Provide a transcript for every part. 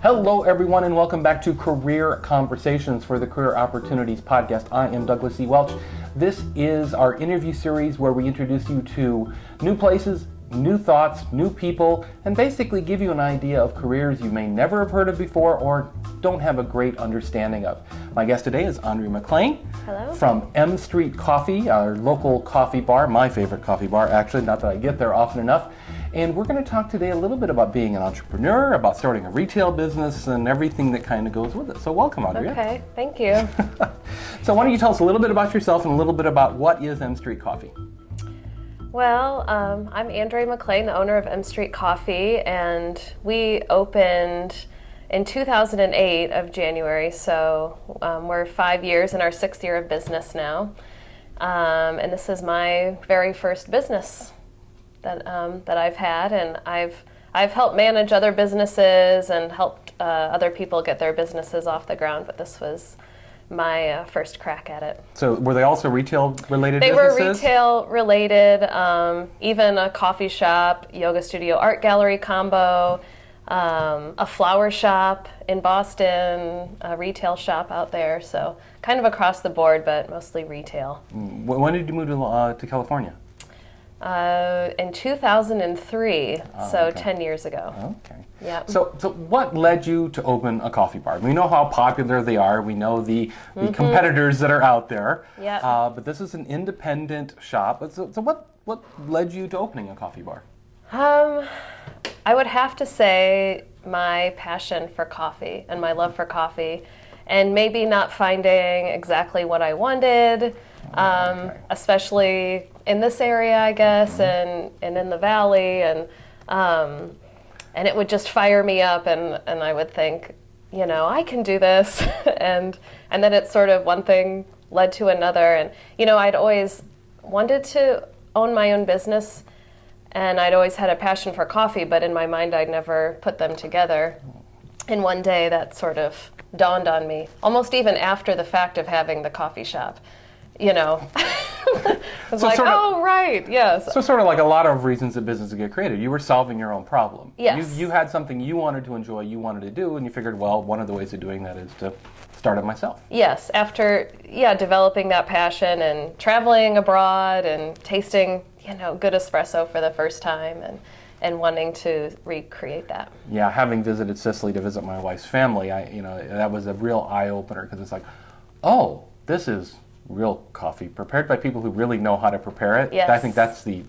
Hello, everyone, and welcome back to Career Conversations for the Career Opportunities Podcast. I am Douglas E. Welch. This is our interview series where we introduce you to new places, new thoughts, new people, and basically give you an idea of careers you may never have heard of before or don't have a great understanding of. My guest today is Andrea McClain. Hello. From M Street Coffee, our local coffee bar, my favorite coffee bar, actually, not that I get there often enough. And we're going to talk today a little bit about being an entrepreneur, about starting a retail business, and everything that kind of goes with it. So welcome, Andrea. Okay, thank you. So why don't you tell us a little bit about yourself and a little bit about what is M Street Coffee? Well, I'm Andrea McClain, the owner of M Street Coffee, and we opened in 2008 of January, so we're 5 years in our 6th year of business now. And this is my very first business that I've had, and I've helped manage other businesses and helped other people get their businesses off the ground, but this was my first crack at it. So were they also retail related They businesses? were retail related, even a coffee shop, yoga studio, art gallery combo, a flower shop in Boston, a retail shop out there, so kind of across the board, but mostly retail. When did you move to California? In 2003, so okay. 10 years ago. Okay. Yeah. So what led you to open a coffee bar? We know how popular they are. We know the competitors that are out there. Yeah. But this is an independent shop. So what led you to opening a coffee bar? I would have to say my passion for coffee and my love for coffee, and maybe not finding exactly what I wanted, especially in this area, I guess, and in the valley, and it would just fire me up, and I would think, you know, I can do this, and then it's sort of one thing led to another, and you know, I'd always wanted to own my own business, and I'd always had a passion for coffee, but in my mind I'd never put them together. And one day that sort of dawned on me, almost even after the fact of having the coffee shop, you know. It's So like, sort of- oh, right, yes. So sort of like a lot of reasons that businesses get created. You were solving your own problem. Yes. You had something you wanted to enjoy, you wanted to do, and you figured, well, one of the ways of doing that is to start it myself. Yes, after, developing that passion and traveling abroad and tasting, you know, good espresso for the first time and wanting to recreate that. Yeah, having visited Sicily to visit my wife's family, that was a real eye-opener because it's like, oh, this is real coffee prepared by people who really know how to prepare it. Yes. I think that's the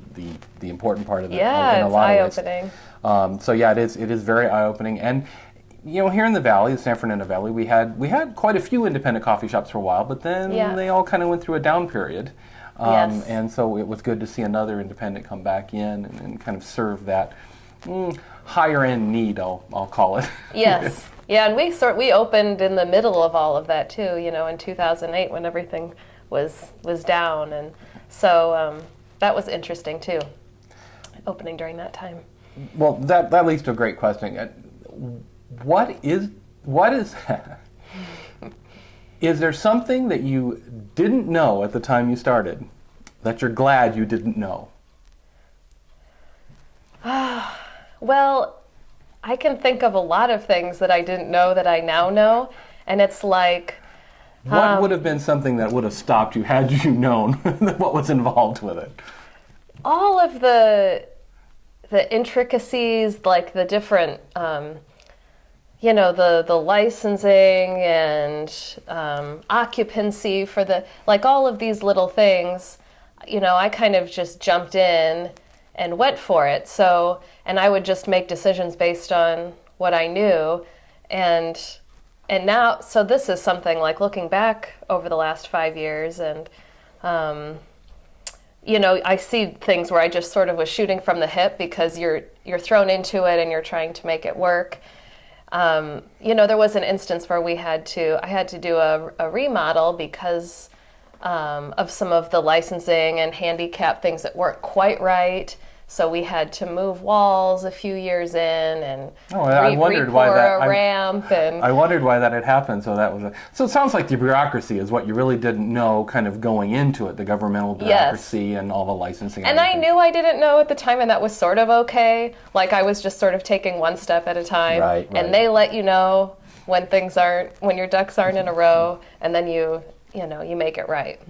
important part of it. Yeah, in a it's lot of ways. eye-opening. So yeah, it is very eye-opening. And you know, here in the valley, the San Fernando Valley, we had quite a few independent coffee shops for a while, but then they all kind of went through a down period. Yes. And so it was good to see another independent come back in and kind of serve that higher end need, I'll call it. Yes. Yeah, and we opened in the middle of all of that too, you know, in 2008 when everything was down, and so that was interesting too, opening during that time. Well, that leads to a great question. What is is there something that you didn't know at the time you started that you're glad you didn't know? Well, I can think of a lot of things that I didn't know that I now know, and it's like... What would have been something that would have stopped you had you known what was involved with it? All of the intricacies, like the different, the licensing and occupancy for all of these little things, you know, I kind of just jumped in and went for it. So, and I would just make decisions based on what I knew. And now, so this is something like looking back over the last 5 years, and, I see things where I just sort of was shooting from the hip because you're thrown into it and you're trying to make it work. There was an instance where I had to do a remodel because of some of the licensing and handicap things that weren't quite right. So we had to move walls a few years in and I wondered why a ramp. I wondered why that had happened. So so it sounds like the bureaucracy is what you really didn't know kind of going into it, the governmental bureaucracy and all the licensing. And I knew I didn't know at the time, and that was sort of okay. Like I was just sort of taking one step at a time. Right. And they let you know when your ducks aren't in a row, and then you make it right.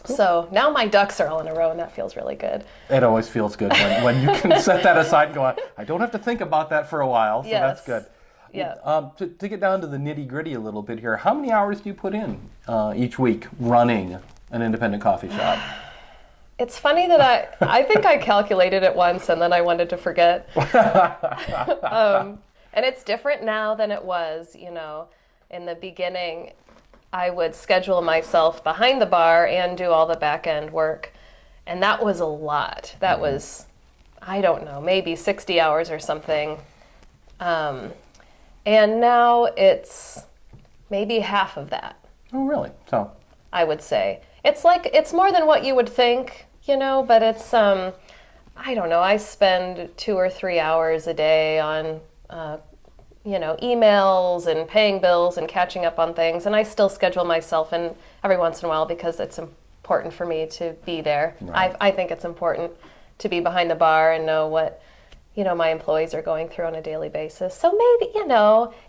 Cool. So now my ducks are all in a row, and that feels really good. It always feels good when you can set that aside and go, I don't have to think about that for a while, so that's good. Yeah. To get down to the nitty-gritty a little bit here, how many hours do you put in each week running an independent coffee shop? It's funny that I think I calculated it once, and then I wanted to forget. And it's different now than it was, in the beginning. I would schedule myself behind the bar and do all the back end work. And that was a lot. That was, I don't know, maybe 60 hours or something. And now it's maybe half of that. Oh, really? So I would say. It's more than what you would think, but it's, I don't know, I spend 2 or 3 hours a day on emails and paying bills and catching up on things. And I still schedule myself in every once in a while because it's important for me to be there. Right. I think it's important to be behind the bar and know what, my employees are going through on a daily basis. So maybe,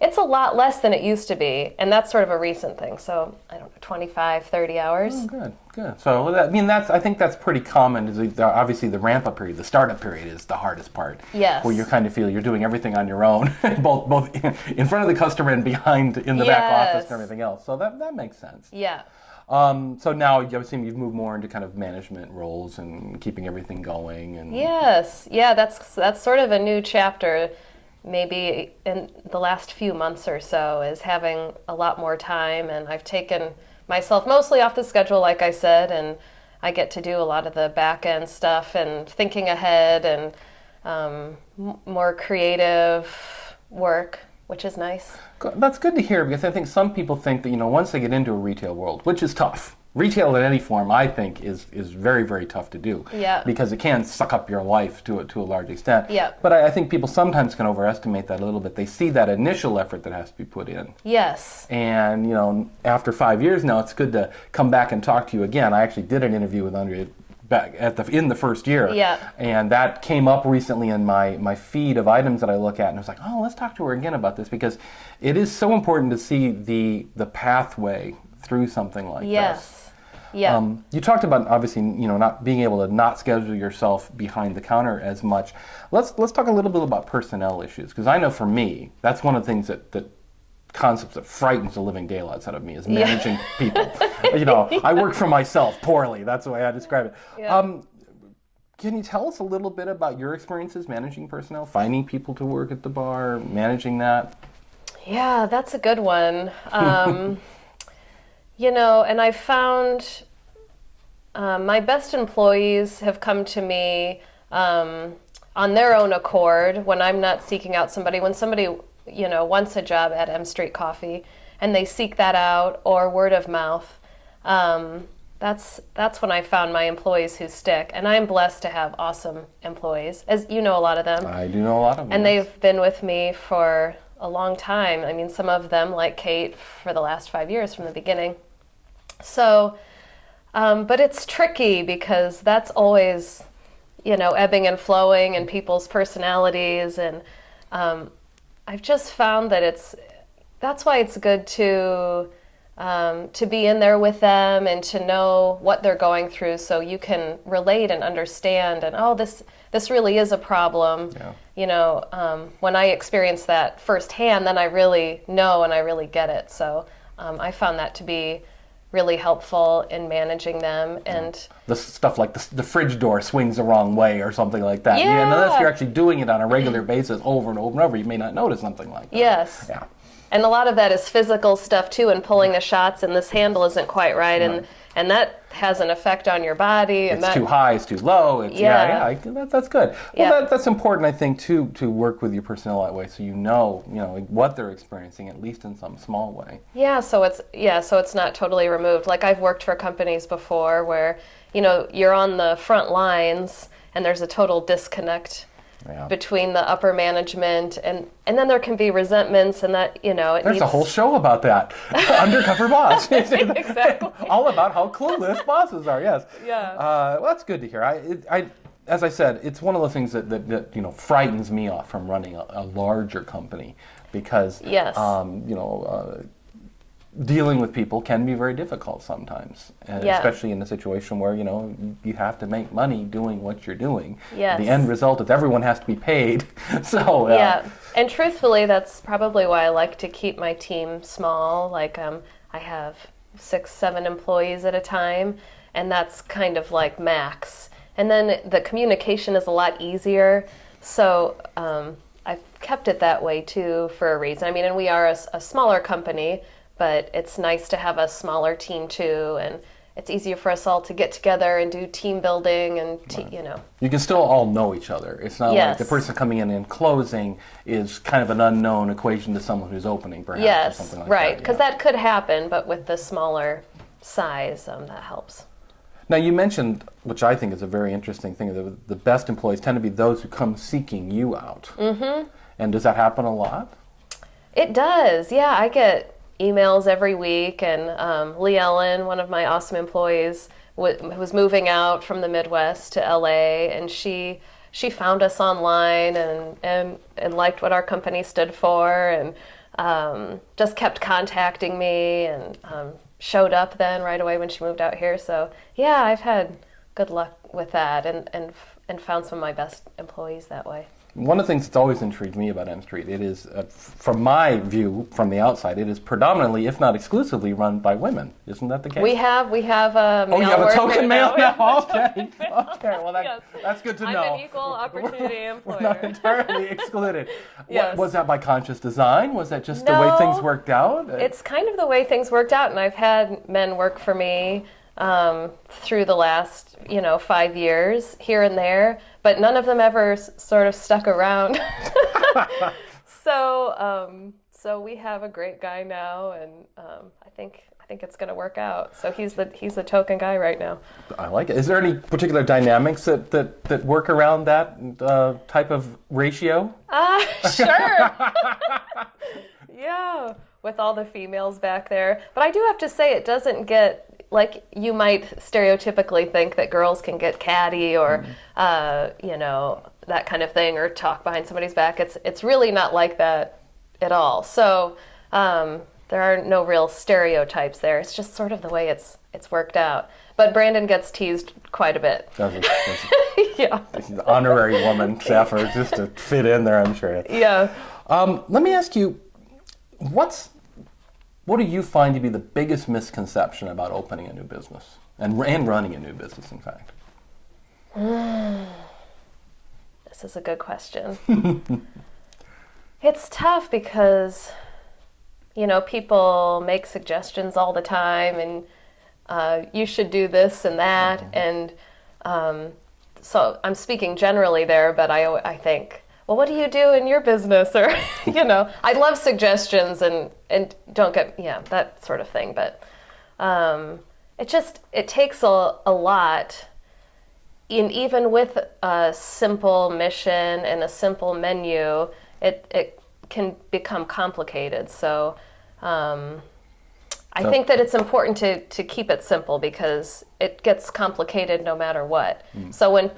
it's a lot less than it used to be. And that's sort of a recent thing. So, I don't know, 25, 30 hours. Oh, good. So, I think that's pretty common. Obviously, the ramp-up period, the startup period is the hardest part. Yes. Where you kind of feel you're doing everything on your own, both in front of the customer and behind in the back office and everything else. So that makes sense. Yeah. So now obviously you've moved more into kind of management roles and keeping everything going. And yes, yeah, that's sort of a new chapter, maybe in the last few months or so, is having a lot more time, and I've taken myself mostly off the schedule, like I said, and I get to do a lot of the back end stuff and thinking ahead and more creative work, which is nice. That's good to hear, because I think some people think that, once they get into a retail world, which is tough. Retail in any form, I think, is very, very tough to do. Yeah. Because it can suck up your life to a large extent. Yeah. But I think people sometimes can overestimate that a little bit. They see that initial effort that has to be put in. Yes. And, after 5 years now, it's good to come back and talk to you again. I actually did an interview with Andrea back in the first year. Yeah. And that came up recently in my feed of items that I look at, and I was like, oh, let's talk to her again about this, because it is so important to see the pathway through something like this. Yes. Yeah. You talked about, obviously, not being able to not schedule yourself behind the counter as much. Let's talk a little bit about personnel issues, because I know for me, that's one of the things that concepts that frightens the living daylights out of me is managing people. I work for myself poorly. That's the way I describe it. Yeah. Can you tell us a little bit about your experiences managing personnel, finding people to work at the bar, managing that? Yeah, that's a good one. And I found my best employees have come to me on their own accord when I'm not seeking out somebody. When somebody wants a job at M Street Coffee and they seek that out, or word of mouth, that's when I found my employees who stick. And I'm blessed to have awesome employees, as you know a lot of them. I do know a lot of them. And they've been with me for a long time. I mean, some of them, like Kate, for the last 5 years from the beginning. So, but it's tricky because that's always, ebbing and flowing and people's personalities. And I've just found that that's why it's good to be in there with them and to know what they're going through, so you can relate and understand. And this really is a problem. Yeah. When I experience that firsthand, then I really know and I really get it. So I found that to be really helpful in managing them. And the stuff like the fridge door swings the wrong way or something like that. Yeah. Unless you're actually doing it on a regular basis over and over and over, you may not notice something like that. Yes. Yeah. And a lot of that is physical stuff too, and pulling the shots, and this handle isn't quite right, and that has an effect on your body. And it's too high, it's too low. That's good. Well, that's important, I think, to work with your personnel that way, so you know what they're experiencing, at least in some small way. Yeah, so it's not totally removed. Like, I've worked for companies before where, you're on the front lines and there's a total disconnect Yeah. between the upper management, and then there can be resentments, and that, There's a whole show about that. Undercover boss. Exactly. All about how clueless bosses are, yes. Yeah. Well, that's good to hear. As I said, it's one of those things that frightens me off from running a larger company, because Yes. Dealing with people can be very difficult sometimes, Yeah. especially in a situation where you have to make money doing what you're doing. Yes. The end result is everyone has to be paid. So Yeah, and truthfully, that's probably why I like to keep my team small. Like, I have 6, 7 employees at a time, and that's kind of like max. And then the communication is a lot easier, so I've kept it that way too for a reason. I mean, and we are a smaller company, but it's nice to have a smaller team too, and it's easier for us all to get together and do team building and you can still all know each other. It's not like the person coming in and closing is kind of an unknown equation to someone who's opening, perhaps. Yes, or something like right, that. because that could happen, but with the smaller size, that helps. Now, you mentioned, which I think is a very interesting thing, that the best employees tend to be those who come seeking you out. Mm-hmm. And does that happen a lot? It does, yeah. I get emails every week, and Lee Ellen, one of my awesome employees, was moving out from the Midwest to LA, and she found us online and liked what our company stood for, and just kept contacting me, and showed up then right away when she moved out here. So yeah, I've had good luck with that, and found some of my best employees that way. One of the things that's always intrigued me about M Street, it is, from my view, from the outside, it is predominantly, if not exclusively, run by women. Isn't that the case? We have a male you have a worker token male now. now? Okay. Well, Yes. that's good to I'm know. an equal opportunity employer. We're not entirely excluded. Yes. Was that by conscious design? Was that just the way things worked out? It's kind of the way things worked out, and I've had men work for me through the last 5 years here and there, but none of them ever sort of stuck around. So we have a great guy now, and I think it's going to work out. So he's the token guy right now. I like it. Is there any particular dynamics that work around that type of ratio? Sure. Yeah, with all the females back there. But I do have to say, it doesn't get, like you might stereotypically think that girls can get catty or, that kind of thing, or talk behind somebody's back. It's really not like that at all. So there are no real stereotypes there. It's just sort of the way it's worked out. But Brandon gets teased quite a bit. Yeah. She's an honorary woman, Sappher, just to fit in there, I'm sure. Yeah. Let me ask you, what do you find to be the biggest misconception about opening a new business and running a new business, in fact? This is a good question. It's tough because, people make suggestions all the time, and you should do this and that, and so I'm speaking generally there, but I think, well, what do you do in your business? Or, I love suggestions and don't get, that sort of thing. But it takes a lot, even with a simple mission and a simple menu, it can become complicated. So I think that it's important to keep it simple, because it gets complicated no matter what. So when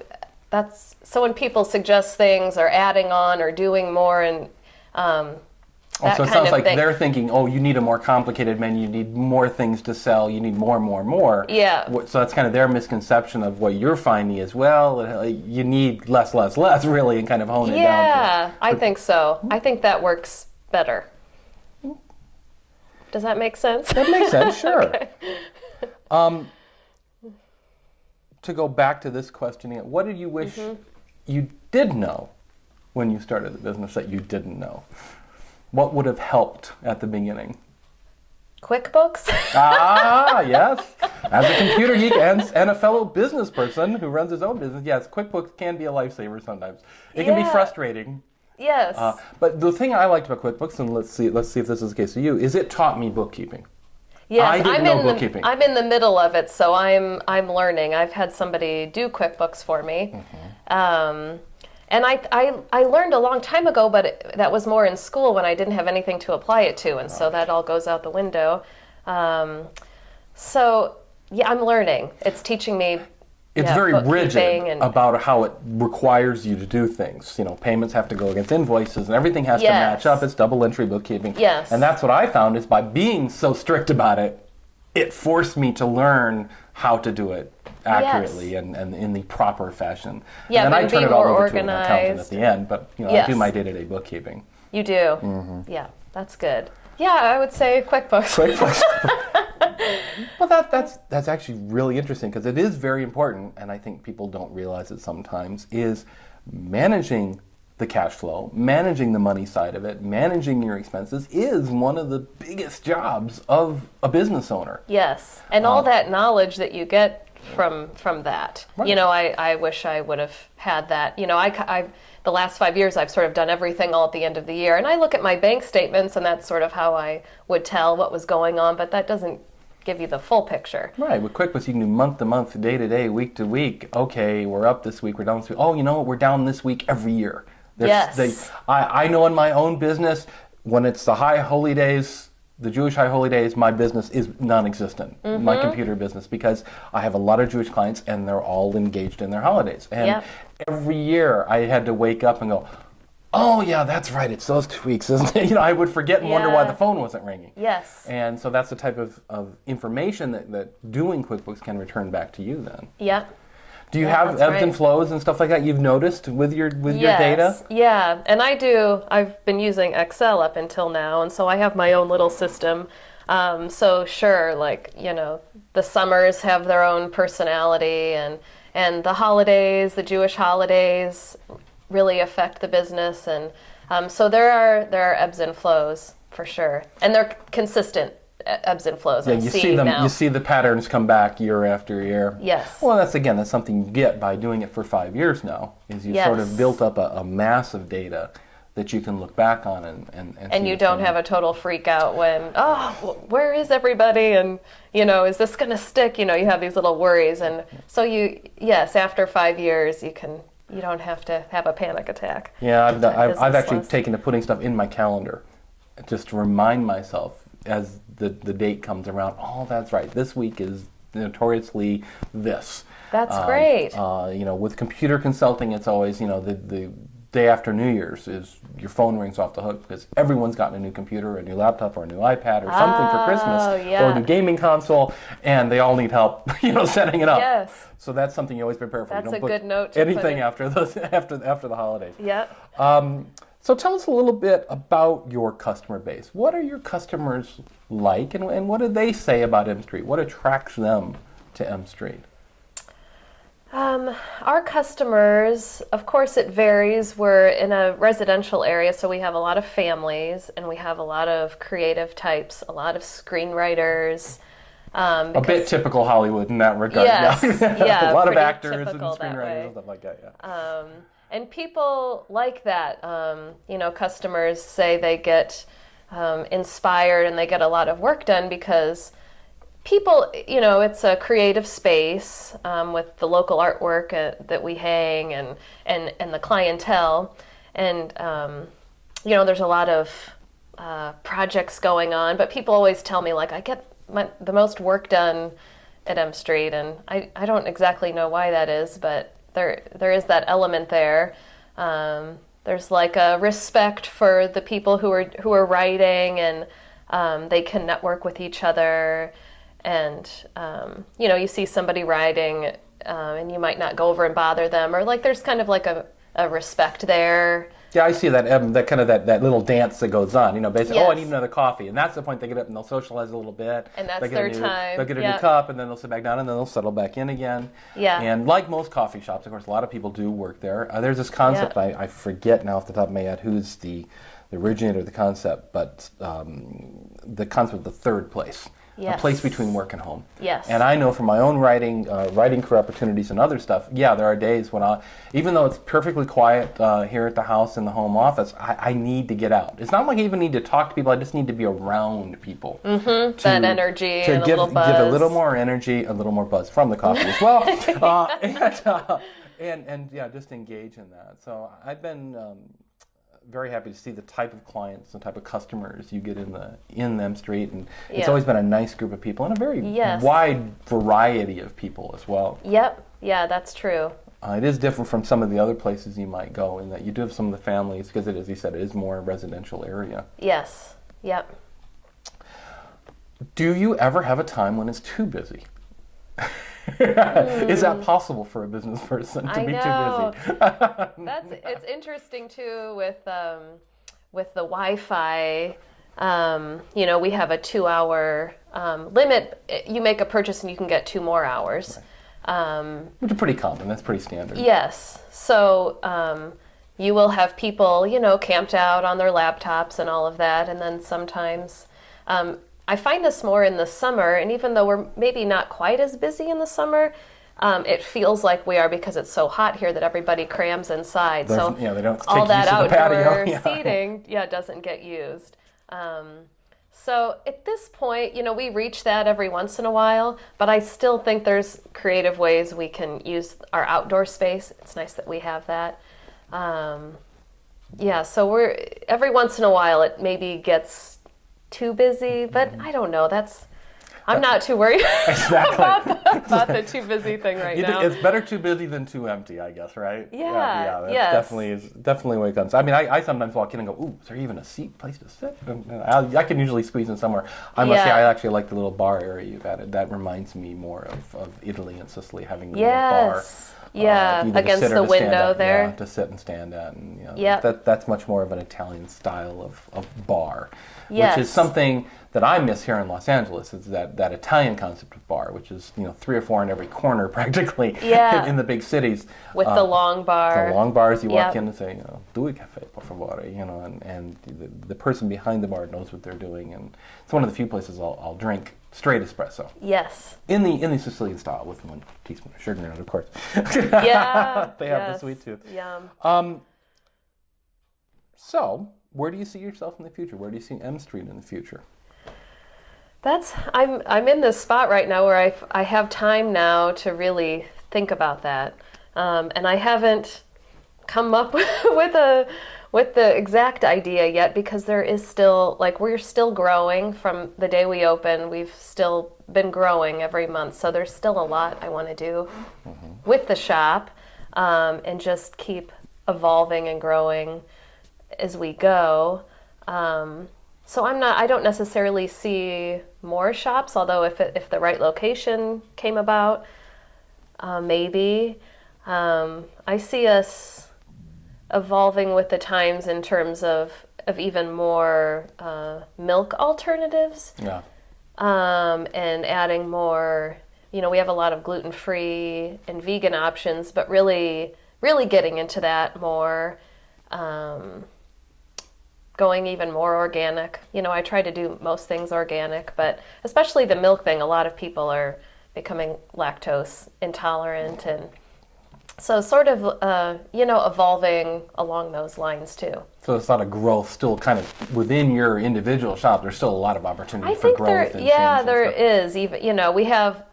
people suggest things or adding on or doing more, and so it sounds like they're thinking, you need a more complicated menu, you need more things to sell, you need more. Yeah. So that's kind of their misconception of what you're finding as well. You need less, really, and kind of hone it down. Yeah, I think so. I think that works better. Does that make sense? That makes sense, sure. Okay. To go back to this question again, what did you wish you did know when you started the business that you didn't know? What would have helped at the beginning? QuickBooks? Yes. As a computer geek and a fellow business person who runs his own business, yes, QuickBooks can be a lifesaver sometimes. It can be frustrating. Yes. But the thing I liked about QuickBooks, and let's see if this is the case for you, is it taught me bookkeeping. Yes, I didn't know bookkeeping. I'm in the middle of it, so I'm learning. I've had somebody do QuickBooks for me, And I learned a long time ago, but that was more in school when I didn't have anything to apply it to, and so that all goes out the window. So yeah, I'm learning. It's teaching me. It's very rigid about how it requires you to do things. Payments have to go against invoices, and everything has to match up. It's double entry bookkeeping. Yes. And that's what I found is by being so strict about it, it forced me to learn how to do it accurately and in the proper fashion. Yeah, and then but I turn be it all more over to an accountant at the end. But I do my day-to-day bookkeeping. You do? Yeah, that's good. Yeah, I would say QuickBooks. QuickBooks. Well, that's actually really interesting because it is very important, and I think people don't realize it sometimes, is managing the cash flow, managing the money side of it, managing your expenses is one of the biggest jobs of a business owner. Yes, and all that knowledge that you get from that. Right. I wish I would have had that. I the last 5 years I've sort of done everything all at the end of the year, and I look at my bank statements, and that's sort of how I would tell what was going on, but that doesn't give you the full picture. Right. With QuickBooks, you can do month to month, day to day, week to week. Okay, we're up this week, we're down this week. Oh, we're down this week every year. Yes. I know in my own business, when it's the high holy days, the Jewish high holy days, my business is non-existent, my computer business, because I have a lot of Jewish clients and they're all engaged in their holidays. And every year I had to wake up and go, oh yeah, that's right, it's those 2 weeks, isn't it? I would forget and wonder why the phone wasn't ringing. Yes. And so that's the type of information that doing QuickBooks can return back to you then. Yeah. Do you have ebbs and flows and stuff like that you've noticed with your data? Yeah, and I've been using Excel up until now, and so I have my own little system. So sure, the summers have their own personality, and the holidays, the Jewish holidays, really affect the business, and so there are ebbs and flows for sure, and they're consistent ebbs and flows. Yeah, you see them. Now. You see the patterns come back year after year. Yes. Well, that's something you get by doing it for 5 years now. Is you sort of built up a mass of data that you can look back on and you don't have a total freak out when where is everybody, and is this going to stick? You have these little worries, and so after 5 years you don't have to have a panic attack. Yeah, I've actually taken to putting stuff in my calendar just to remind myself as the date comes around. Oh, that's right. This week is notoriously this. That's great. With computer consulting, it's always the day after New Year's is your phone rings off the hook because everyone's gotten a new computer, a new laptop, or a new iPad, or something for Christmas, or a new gaming console, and they all need help, setting it up. Yes. So that's something you always prepare for. That's you don't a put good note to anything after the holidays. Yep. So tell us a little bit about your customer base. What are your customers like, and what do they say about M Street? What attracts them to M Street? Our customers, of course, it varies. We're in a residential area, so we have a lot of families, and we have a lot of creative types, a lot of screenwriters. A bit typical Hollywood in that regard. Yes, a lot of actors and screenwriters and stuff like that. Yeah. And people like that. Customers say they get inspired and they get a lot of work done because people, it's a creative space with the local artwork that we hang and the clientele. And, there's a lot of projects going on, but people always tell me, I get the most work done at M Street, and I don't exactly know why that is, but there is that element there. There's a respect for the people who are writing, and they can network with each other. And you see somebody writing, and you might not go over and bother them, or there's kind of a respect there. Yeah, I see that kind of that little dance that goes on. Basically, yes. I need another coffee, and that's the point. They get up and they'll socialize a little bit. And that's their time. They'll get a new cup, and then they'll sit back down, and then they'll settle back in again. Yeah. And like most coffee shops, of course, a lot of people do work there. There's this concept, I forget now off the top of my head who's the originator of the concept, but the concept of the third place. Yes. A place between work and home. Yes. And I know from my own writing career opportunities and other stuff, there are days when even though it's perfectly quiet here at the house in the home office, I need to get out. It's not like I even need to talk to people, I just need to be around people. Mm-hmm. That energy and a little buzz. Give a little more energy, a little more buzz from the coffee as well. and yeah, just engage in that. So I've been very happy to see the type of clients and type of customers you get in M Street, and it's always been a nice group of people and a very wide variety of people as well. Yep, yeah, that's true. It is different from some of the other places you might go in that you do have some of the families, because it is, you said, it is more a residential area. Yes, yep. Do you ever have a time when it's too busy? Is that possible for a business person to be too busy? It's interesting too with the Wi-Fi. We have a 2-hour limit. You make a purchase and you can get 2 more hours. Right. Which are pretty common. That's pretty standard. Yes. So you will have people, camped out on their laptops and all of that, and then sometimes. I find this more in the summer, and even though we're maybe not quite as busy in the summer, it feels like we are because it's so hot here that everybody crams inside. They don't all that outdoor patio. seating, doesn't get used. So at this point, we reach that every once in a while, but I still think there's creative ways we can use our outdoor space. It's nice that we have that. So we're every once in a while it maybe gets too busy, but I don't know. I'm not too worried about the too busy thing now. It's better too busy than too empty, I guess, right? Yeah. That's definitely where it comes. I mean, I sometimes walk in and go, "Ooh, is there even a place to sit?" And I can usually squeeze in somewhere. I must say, I actually like the little bar area you've added. That reminds me more of Italy and Sicily, having a little bar. Against the window there. To sit and stand at, and that's much more of an Italian style of bar, which is something that I miss here in Los Angeles. Is that Italian concept of bar, which is 3 or 4 in every corner practically in the big cities. With the long bar. The long bars, you walk in and say, "Due caffè, per favore," and the person behind the bar knows what they're doing, and it's one of the few places I'll drink straight espresso. Yes. In the Sicilian style, with 1 teaspoon of sugar in it, of course. Yeah. They have the sweet tooth. Yum. So, where do you see yourself in the future? Where do you see M Street in the future? I'm in this spot right now where I have time now to really think about that, and I haven't come up with the exact idea yet, because there is still, we're still growing from the day we open. We've still been growing every month, so there's still a lot I want to do with the shop, and just keep evolving and growing as we go. So I don't necessarily see more shops, although if the right location came about, maybe. I see us evolving with the times in terms of even more milk alternatives. Yeah. And adding more, we have a lot of gluten-free and vegan options, but really getting into that more, going even more organic. I try to do most things organic, but especially the milk thing, a lot of people are becoming lactose intolerant, and so sort of, evolving along those lines too. So there's a lot of growth still kind of within your individual shop. There's still a lot of opportunity for growth. There is. Even, we have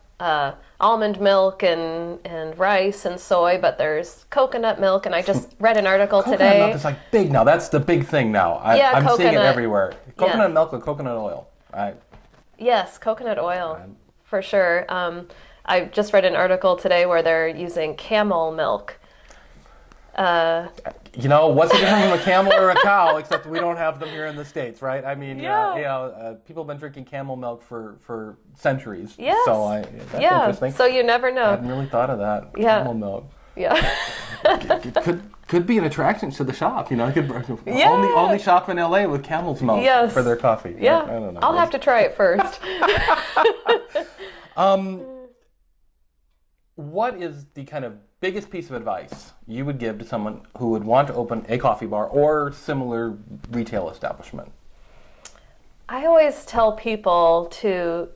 almond milk and rice and soy, but there's coconut milk, and I just read an article today. Coconut milk is big now. That's the big thing now. I'm seeing it everywhere. Coconut milk with coconut oil. Yes, coconut oil, for sure. I just read an article today where they're using camel milk. What's the difference from a camel or a cow, except we don't have them here in the States, right? I mean, people have been drinking camel milk for centuries. Yes. So that's interesting. So you never know. I hadn't really thought of that. Yeah. Camel milk. Yeah. could be an attraction to the shop. Only shop in LA with camel's milk for their coffee. Yeah. I don't know. I'll have to try it first. What is the kind of biggest piece of advice you would give to someone who would want to open a coffee bar or similar retail establishment? I always tell people to,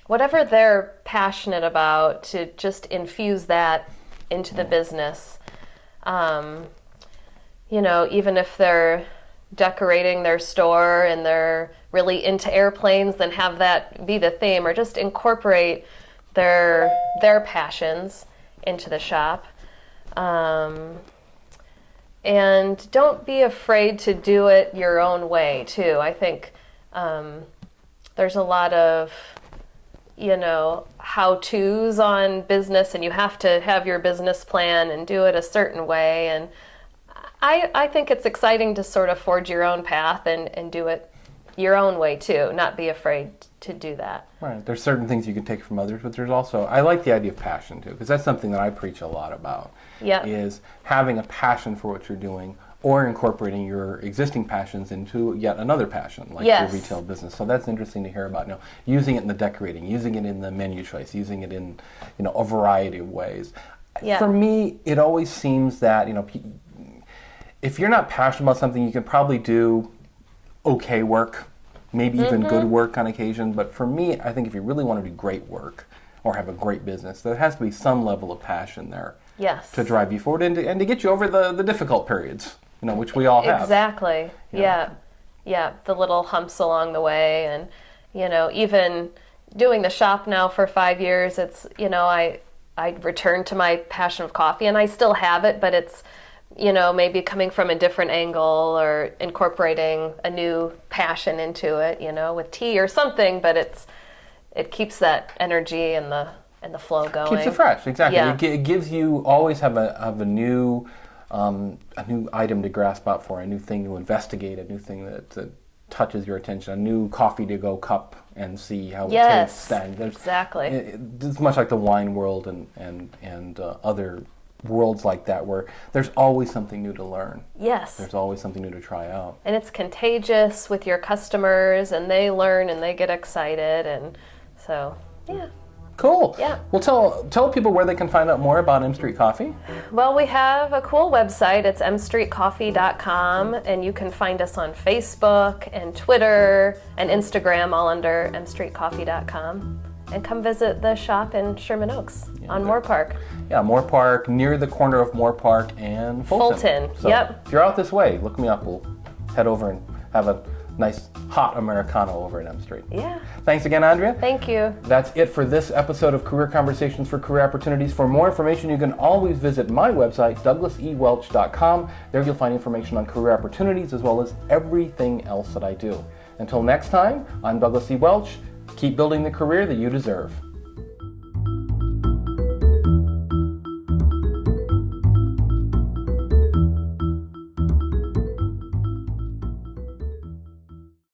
whatever they're passionate about, to just infuse that into the business. Even if they're decorating their store and they're really into airplanes, then have that be the theme, or just incorporate their passions into the shop. And don't be afraid to do it your own way, too. I think there's a lot of, how-tos on business, and you have to have your business plan and do it a certain way. And I think it's exciting to sort of forge your own path and do it your own way, too. Not be afraid to do that. Right. There's certain things you can take from others, but there's also, I like the idea of passion, too, because that's something that I preach a lot about. Yeah. Is having a passion for what you're doing, or incorporating your existing passions into yet another passion, like Yes. your retail business. So that's interesting to hear about. Using it in the decorating, using it in the menu choice, using it in a variety of ways. Yeah. For me, it always seems that if you're not passionate about something, you can probably do okay work, maybe even good work on occasion. But for me, I think if you really want to do great work or have a great business, there has to be some level of passion there. Yes. To drive you forward and to get you over the difficult periods, which we all have. Exactly. Yeah. The little humps along the way, and even doing the shop now for 5 years, it's I returned to my passion of coffee, and I still have it, but it's maybe coming from a different angle or incorporating a new passion into it, with tea or something. But it keeps that energy and the flow going. Keeps it fresh, exactly. Yeah. It gives you always have a new item to grasp out for, a new thing to investigate, a new thing that touches your attention, a new coffee to go cup and see how it tastes. And exactly. It's much like the wine world and other worlds like that, where there's always something new to learn. Yes. There's always something new to try out. And it's contagious with your customers, and they learn and they get excited, and so yeah. Cool. Yeah. Well, tell people where they can find out more about M Street Coffee. Well, we have a cool website. It's mstreetcoffee.com, and you can find us on Facebook and Twitter and Instagram, all under mstreetcoffee.com. And come visit the shop in Sherman Oaks on Moore Park. Yeah, Moore Park, near the corner of Moore Park and Fulton. So yep. If you're out this way, look me up. We'll head over and have a nice hot Americano over at M Street. Yeah. Thanks again, Andrea. Thank you. That's it for this episode of Career Conversations for Career Opportunities. For more information, you can always visit my website, douglasewelch.com. There you'll find information on career opportunities as well as everything else that I do. Until next time, I'm Douglas E. Welch. Keep building the career that you deserve.